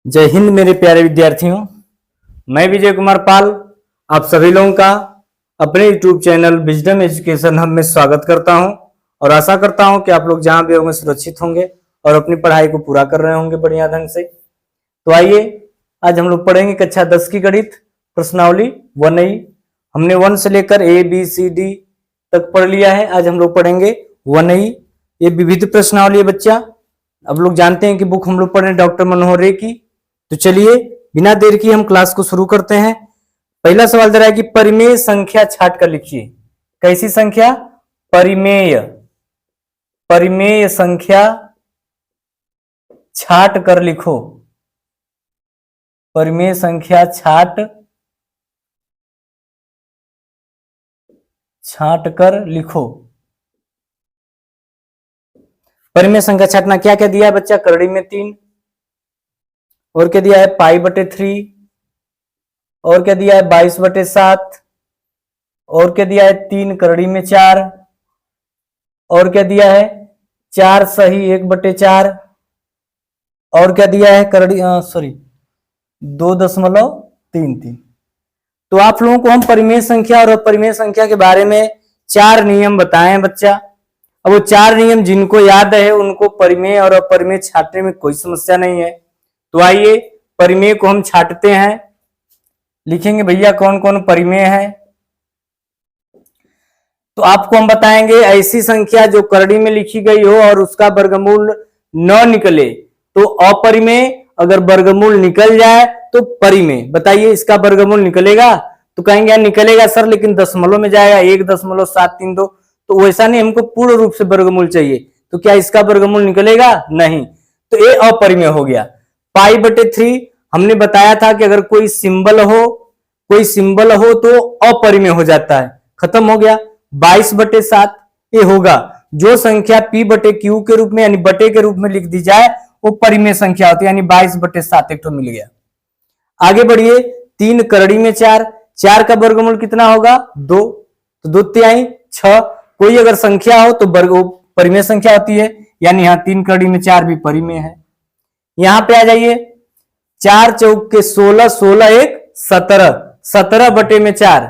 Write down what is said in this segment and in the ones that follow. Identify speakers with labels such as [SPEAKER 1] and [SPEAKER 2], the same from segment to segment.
[SPEAKER 1] जय हिंद मेरे प्यारे विद्यार्थियों। मैं विजय कुमार पाल आप सभी लोगों का अपने YouTube channel wisdom education hub में स्वागत करता हूं और आशा करता हूं कि आप लोग जहां भी होंगे सुरक्षित होंगे और अपनी पढ़ाई को पूरा कर रहे होंगे बढ़िया ढंग से। तो आइए आज हम लोग पढ़ेंगे कक्षा 10 की गणित प्रश्नावली 1A। हमने 1 से लेकर ABCD तक पढ़ लिया है। आज हम लोग पढ़ेंगे 1A। ये विविध प्रश्नावली है बच्चा। अब लोग जानते हैं कि बुक हम लोग पढ़ रहे हैं डॉक्टर मनोहर रे की। तो चलिए बिना देर की हम क्लास को शुरू करते हैं। पहला सवाल दे रहा है कि परिमेय संख्या छाट कर लिखिए। कैसी संख्या? परिमेय परिमेय संख्या छाट कर लिखो। परिमेय संख्या छाट कर लिखो। परिमेय संख्या छाटना क्या क्या दिया है बच्चा? करड़ी में 3 और क्या दिया है? π/3 और क्या दिया है? 22/7 और क्या दिया है? 3 करड़ी में 4 और क्या दिया है? 4 सही 1/4 और क्या दिया है? करड़ी 2.33। तो आप लोगों को हम परिमेय संख्या और अपरिमेय संख्या के बारे में 4 नियम बताए बच्चा। अब वो 4 नियम जिनको याद है उनको परिमेय और अपरिमेय छाटने में कोई समस्या नहीं है। तो आइए परिमेय को हम छाटते हैं। लिखेंगे भैया कौन कौन परिमेय है। तो आपको हम बताएंगे ऐसी संख्या जो करड़ी में लिखी गई हो और उसका वर्गमूल न निकले तो अपरिमेय, अगर वर्गमूल निकल जाए तो परिमेय। बताइए इसका वर्गमूल निकलेगा? तो कहेंगे निकलेगा सर लेकिन दशमलव में जाएगा 1.732। तो वैसा नहीं, हमको पूर्ण रूप से वर्गमूल चाहिए। तो क्या इसका वर्गमूल निकलेगा? नहीं। तो ये अपरिमेय हो गया। π/3 हमने बताया था कि अगर कोई सिंबल हो तो अपरिमेय हो जाता है, खत्म हो गया। 22/7 ये होगा। जो संख्या p/q के रूप में यानी बटे के रूप में लिख दी जाए वो परिमेय संख्या होती है, यानी 22/7 एक तो मिल गया। आगे बढ़िए। 3 करड़ी में 4 का वर्गमूल कितना होगा? 2। तो 2 तिहाई 6। कोई अगर संख्या हो तो परिमेय संख्या होती है, यानी यहाँ 3 करड़ी में 4 भी परिमेय है। यहां पे आ जाइए। 4 चौक के 16, 16 1 17, 17/4।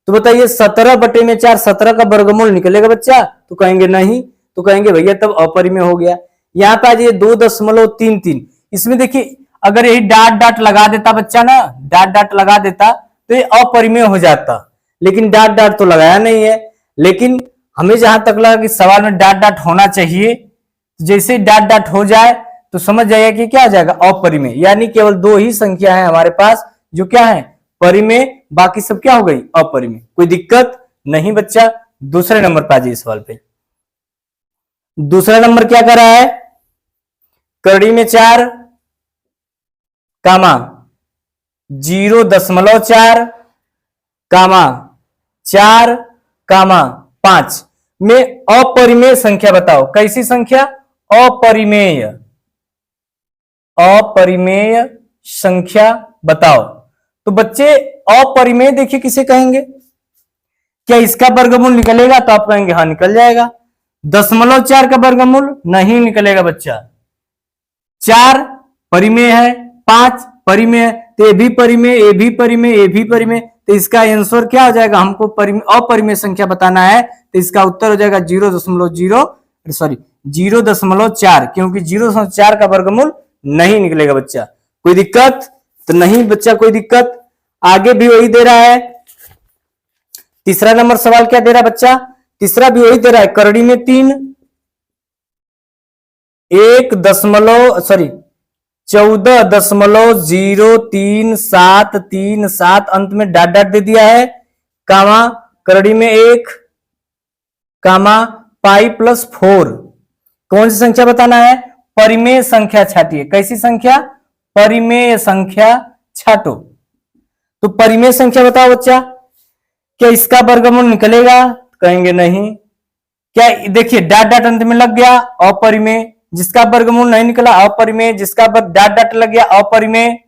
[SPEAKER 1] तो बताइए 17/4 17 का वर्गमूल निकलेगा बच्चा? तो कहेंगे नहीं। तो कहेंगे भैया तब अपरिमेय हो गया। यहां पे आ जाइए 2.33। इसमें देखिए अगर यही डाट लगा देता बच्चा ना, डाट लगा देता तो ये अपरिमेय हो जाता, लेकिन डाट तो लगाया नहीं है। लेकिन हमें जहां तक लगा कि सवाल में डाट होना चाहिए, जैसे डाट हो जाए तो समझ जाइए कि क्या आ जाएगा? अपरिमेय। यानी केवल 2 ही संख्या है हमारे पास जो क्या है? परिमेय, बाकी सब क्या हो गई? अपरिमेय। कोई दिक्कत नहीं बच्चा। दूसरे नंबर पे आ जाइए सवाल पे। दूसरा नंबर क्या कर रहा है? करड़ी में 4 कामा 0.4 कामा 4 कामा 5 में अपरिमेय संख्या बताओ। कैसी संख्या? अपरिमेय संख्या बताओ। तो बच्चे अपरिमेय देखिए किसे कहेंगे? क्या इसका वर्गमूल निकलेगा? तो आप कहेंगे हाँ निकल जाएगा। 0.4 का वर्गमूल नहीं निकलेगा बच्चा। 4 परिमेय है, 5 परिमेय है, तो ये भी परिमेय, ये भी परिमेय, ये भी परिमेय। तो इसका आंसर क्या हो जाएगा? हमको अपरिमेय संख्या बताना है तो इसका उत्तर हो जाएगा 0.4, क्योंकि 0.4 का वर्गमूल नहीं निकलेगा बच्चा। कोई दिक्कत तो नहीं बच्चा, कोई दिक्कत। आगे भी वही दे रहा है। तीसरा नंबर सवाल क्या दे रहा है बच्चा? तीसरा भी वही दे रहा है। करड़ी में 3 14.03737 अंत में डाट दे दिया है, कामा करड़ी में 1 कामा π+4। कौन सी संख्या बताना है? परिमेय संख्या छाटिए। कैसी संख्या? परिमेय संख्या छाटो। तो परिमेय संख्या बताओ बच्चा। क्या इसका वर्गमूल निकलेगा? कहेंगे नहीं। क्या देखिए डाट अंत में लग गया अपरिमेय, जिसका वर्गमूल नहीं निकला अपरिमेय, जिसका डाट लग गया अपरिमेय।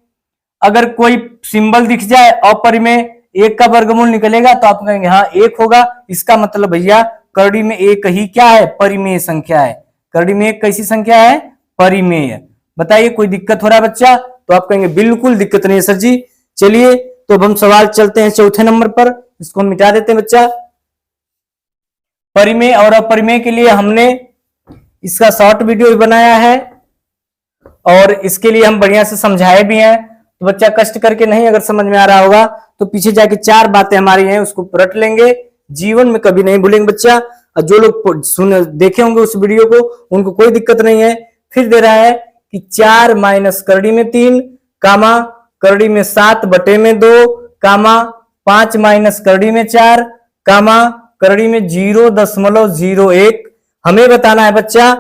[SPEAKER 1] अगर कोई सिंबल दिख जाए अपरिमेय, 1 का वर्गमूल निकलेगा तो आप कहेंगे हाँ 1 होगा। इसका मतलब भैया करड़ी में 1 ही क्या है? परिमेय संख्या है। करड़ी में 1 कैसी संख्या है? परिमेय। बताइए कोई दिक्कत हो रहा है बच्चा? तो आप कहेंगे बिल्कुल दिक्कत नहीं है सर जी। चलिए तो अब हम सवाल चलते हैं चौथे नंबर पर, इसको हम मिटा देते हैं बच्चा। परिमेय और अपरिमेय के लिए हमने इसका शॉर्ट वीडियो भी बनाया है और इसके लिए हम बढ़िया से समझाए भी हैं। तो बच्चा कष्ट करके नहीं अगर समझ में आ रहा होगा तो पीछे जाके 4 बातें हमारी हैं उसको रट लेंगे, जीवन में कभी नहीं भूलेंगे बच्चा। और जो लोग देखे होंगे उस वीडियो को उनको कोई दिक्कत नहीं है। फिर दे रहा है कि 4 माइनस करड़ी में 3 कामा करड़ी में 7 बटे में 2 कामा 5 माइनस करड़ी में 4 कामा करड़ी में 0.01। हमें बताना है बच्चा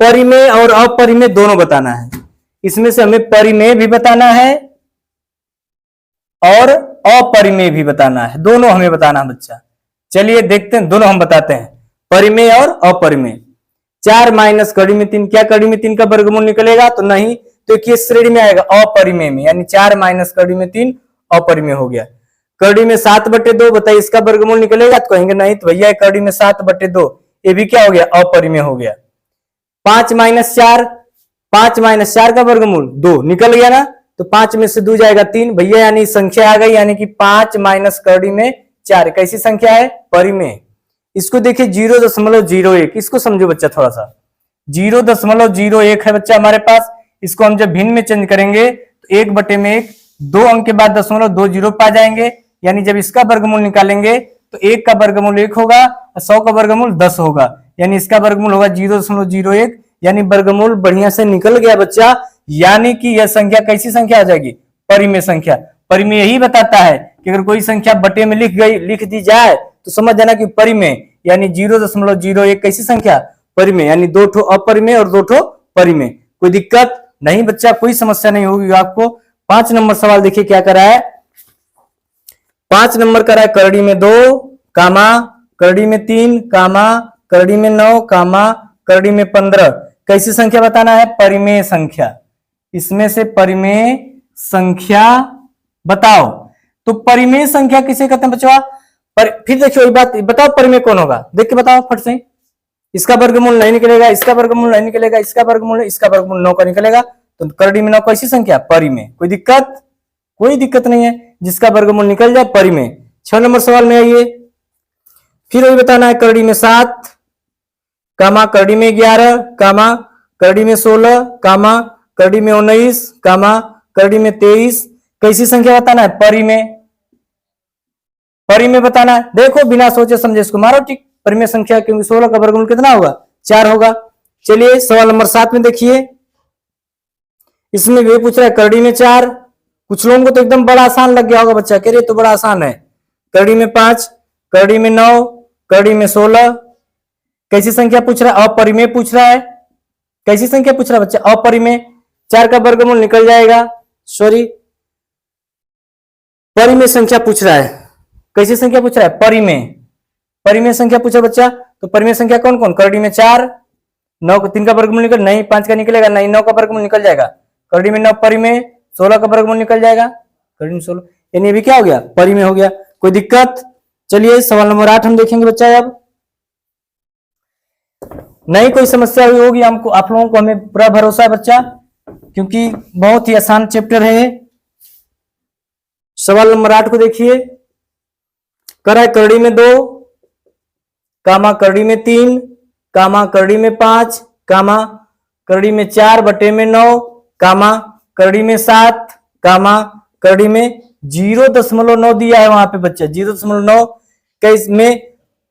[SPEAKER 1] परिमेय और अपरिमेय दोनों बताना है। इसमें से हमें परिमेय भी बताना है और अपरिमेय भी बताना है, दोनों हमें बताना है बच्चा। चलिए देखते हैं, दोनों हम बताते हैं, परिमेय और अपरिमेय। 4 माइनस कड़ी में 3, क्या कड़ी में 3 का वर्गमूल निकलेगा? तो नहीं, तो किस श्रेणी में आएगा? अपरिमेय में, यानी 4 माइनस कड़ी में 3 अपरिमेय हो गया। कड़ी में 7 बटे 2, बताइए इसका वर्गमूल निकलेगा? तो कहेंगे नहीं, तो भैया कड़ी में 7 बटे 2 ये भी क्या हो गया? अपरिमेय हो गया। 5 माइनस 4, 5 माइनस 4 का वर्गमूल 2 निकल गया ना, तो 5 में से 2 जाएगा 3 भैया, यानी संख्या आ गई, यानी कि 5 माइनस कड़ी में 4 कैसी संख्या है? परिमेय। इसको देखिए 0.01, इसको समझो बच्चा थोड़ा सा। 0.01 है बच्चा हमारे पास, इसको हम जब भिन्न में चेंज करेंगे तो 1 बटे में 1, 2 अंक के बाद 0.20 पा जाएंगे, यानी जब इसका वर्गमूल निकालेंगे तो 1 का वर्गमूल 1 होगा और 100 का वर्गमूल 10 होगा, यानी इसका वर्गमूल होगा 0.01, यानी वर्गमूल बढ़िया से निकल गया बच्चा। यानी कि यह संख्या कैसी संख्या आ जाएगी? परिमेय संख्या। परिमेय यही बताता है कि अगर कोई संख्या बटे में लिख दी जाए तो समझ जाना कि परिमेय, यानी 0.01 कैसी संख्या? परिमेय, यानी 2 ठो अपरिमेय और 2 ठो परिमेय। कोई दिक्कत नहीं बच्चा, कोई समस्या नहीं होगी आपको। 5 नंबर सवाल देखिए क्या करा है। 5 नंबर करा है करड़ी में 2 कामा करड़ी में 3 कामा करड़ी में 9 कामा करड़ी में 15 कैसी संख्या बताना है? परिमेय संख्या। इसमें से परिमेय संख्या बताओ। तो परिमेय संख्या किसे कहते हैं बच्चों? फिर देखिए वही बात, बताओ परिमेय कौन होगा? देख के बताओ फट से। इसका वर्गमूल नहीं निकलेगा, इसका वर्गमूल नहीं निकलेगा, इसका वर्गमूल, इसका वर्गमूल 9 का निकलेगा, तो करड़ी में 9 कैसी संख्या? परिमेय। कोई दिक्कत? कोई दिक्कत नहीं है, जिसका वर्गमूल निकल जाए परिमेय। 6 नंबर सवाल में आइए, फिर वही बताना है करड़ी में 7 कामा करड़ी में 11 कामा करड़ी में 16 कामा करड़ी में 19 कामा करड़ी में 23 कैसी संख्या बताना है? परिमेय। परिमेय बताना है। देखो बिना सोचे समझे इसको मारो टिक। परिमेय संख्या, क्योंकि 16 का वर्गमूल कितना होगा? 4 होगा। चलिए सवाल नंबर 7 में देखिए, इसमें वे पूछ रहा है करड़ी में 4। कुछ लोगों को तो एकदम बड़ा आसान लग गया होगा बच्चा, कह रहे तो बड़ा आसान है। करड़ी में 5, करड़ी में 9, करड़ी में 16 कैसी संख्या पूछ रहा है? अपरिमेय पूछ रहा है। कैसी संख्या पूछ रहा है बच्चा? अपरिमेय। 4 का वर्गमूल निकल जाएगा, सॉरी परिमेय संख्या पूछ रहा है। कैसी संख्या पूछ रहा है? परिमेय। परिमेय संख्या पूछा बच्चा, तो परिमेय संख्या कौन कौन? करड़ी में 4, 9 का 3 का वर्गमूल निकल नहीं, 5 का निकलेगा नहीं, 9 का वर्गमूल निकल जाएगा। करड़ी में 9 परिमेय, 16 का वर्गमूल निकल जाएगा, करड़ी में 16, यानी ये भी क्या हो गया? परिमेय हो गया। कोई दिक्कत? चलिए सवाल नंबर 8 हम देखेंगे बच्चा। अब नहीं कोई समस्या हुई होगी हमको, आप लोगों को हमें पूरा भरोसा है बच्चा, क्योंकि बहुत ही आसान चैप्टर है। सवाल नंबर 8 को देखिए, करा करड़ी में 2 कामा करड़ी में 3 कामा करड़ी में 5 कामा करड़ी में 4 बटे में 9 कामा करड़ी में 7 कामा करड़ी में 0.9 दिया है वहां पे बच्चा, 0.9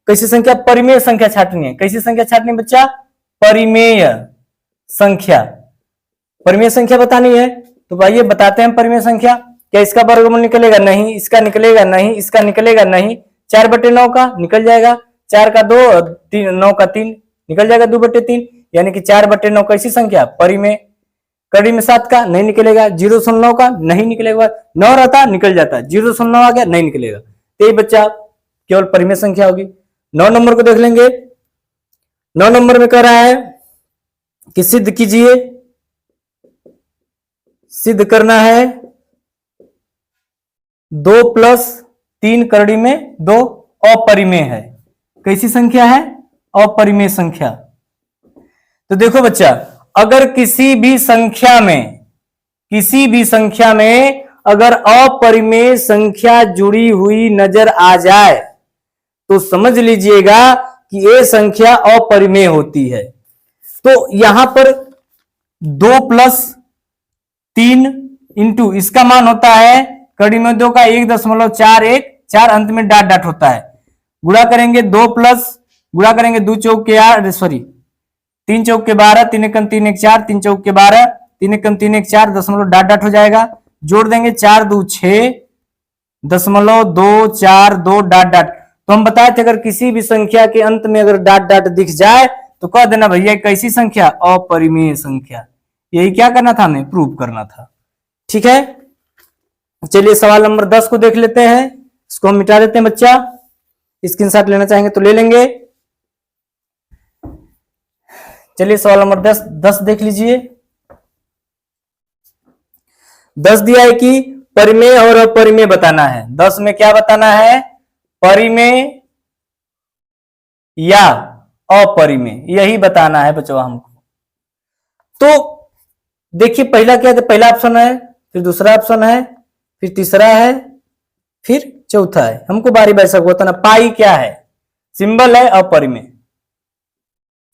[SPEAKER 1] कैसी संख्या? परिमेय संख्या छाटनी है। कैसी संख्या छाटनी है बच्चा? परिमेय संख्या। परिमेय संख्या बतानी है, तो भाई बताते हैं परिमेय संख्या। क्या इसका वर्गमूल निकलेगा? नहीं, इसका निकलेगा नहीं, इसका निकलेगा नहीं। 4 बटे 9 का निकल जाएगा, 4 का 2, 9 का 3 निकल जाएगा, 2 बटे 3, यानी कि 4 बटे 9 कैसी संख्या? परिमेय। करड़ी में 7 का नहीं निकलेगा, 0.9 का नहीं निकलेगा, 9 रहता निकल जाता, 0.9 आ गया नहीं निकलेगा, तो ये बच्चा केवल परिमेय संख्या होगी। 9 नंबर को देख लेंगे। 9 नंबर में कह रहा है कि सिद्ध कीजिए, सिद्ध करना है 2 + 3 करड़ी में 2 अपरिमेय है। कैसी संख्या है? अपरिमेय संख्या। तो देखो बच्चा, अगर किसी भी संख्या में किसी भी संख्या में अगर अपरिमेय संख्या जुड़ी हुई नजर आ जाए तो समझ लीजिएगा कि ये संख्या अपरिमेय होती है। तो यहां पर 2 + 3 इंटू इसका मान होता है कड़ी में 2 का 1.414, अंत में डॉट डॉट होता है। गुणा करेंगे 2 प्लस गुणा करेंगे 2 चौक के 8 सॉरी 3 चौक के 12, 3 एकम 3 1 4, 3 चौक के 12, 3 एकम 3 1 4 दशमलव डॉट डॉट हो जाएगा। जोड़ देंगे 4 2 6.242 डॉट डॉट। तो हम बताए थे अगर किसी भी संख्या के अंत में अगर डॉट डॉट दिख जाए तो कह देना भैया कैसी संख्या, अपरिमेय संख्या। यही क्या करना था, हमें प्रूव करना था। ठीक है, चलिए सवाल नंबर 10 को देख लेते हैं। इसको हम मिटा देते हैं बच्चा, स्क्रीनशॉट लेना चाहेंगे तो ले लेंगे। चलिए सवाल नंबर 10 देख लीजिए। 10 दिया है कि परिमेय और अपरिमेय बताना है। 10 में क्या बताना है, परिमेय या अपरिमेय, यही बताना है बच्चों हमको। तो देखिए पहला क्या है, पहला ऑप्शन है, फिर दूसरा ऑप्शन है, फिर तीसरा है, फिर चौथा है। हमको बारी बारी सब बताना। पाई क्या है, सिंबल है अपरिमेय,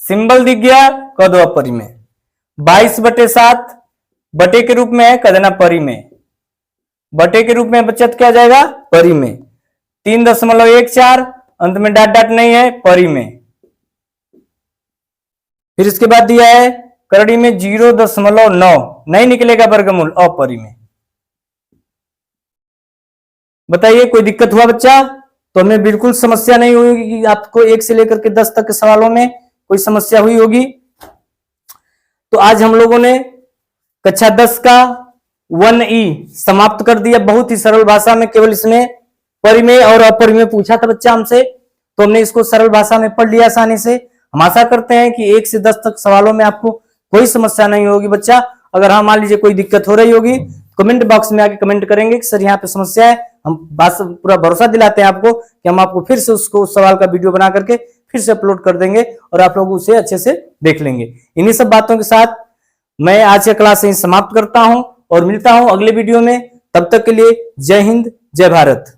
[SPEAKER 1] सिंबल दिख गया कह दो अपरिमेय। 22/7 बटे के रूप में है कह देना परिमेय, बटे के रूप में बचत क्या जाएगा परिमेय। 3.14 अंत में डॉट डॉट नहीं है परिमेय। फिर इसके बाद दिया है करड़ी में 0.9 नहीं निकलेगा वर्गमूल, अपरिमेय। बताइए कोई दिक्कत हुआ बच्चा? तो हमें बिल्कुल समस्या नहीं हुई कि आपको 1 से लेकर के 10 तक के सवालों में कोई समस्या हुई होगी। तो आज हम लोगों ने कक्षा 10 का 1E समाप्त कर दिया, बहुत ही सरल भाषा में। केवल इसमें परिमेय और अपरिमेय पूछा था बच्चा हमसे, तो हमने इसको सरल भाषा में पढ़ लिया आसानी से। हम आशा करते हैं कि 1 से 10 तक सवालों में आपको कोई समस्या नहीं होगी बच्चा। अगर हाँ मान लीजिए कोई दिक्कत हो रही होगी कमेंट बॉक्स में आके कमेंट करेंगे कि सर यहाँ पे समस्या है। हम बात पूरा भरोसा दिलाते हैं आपको कि हम आपको फिर से उसको उस सवाल का वीडियो बना करके फिर से अपलोड कर देंगे और आप लोग उसे अच्छे से देख लेंगे। इन्हीं सब बातों के साथ मैं आज का क्लास यहीं समाप्त करता हूं और मिलता हूं अगले वीडियो में। तब तक के लिए जय हिंद, जय भारत।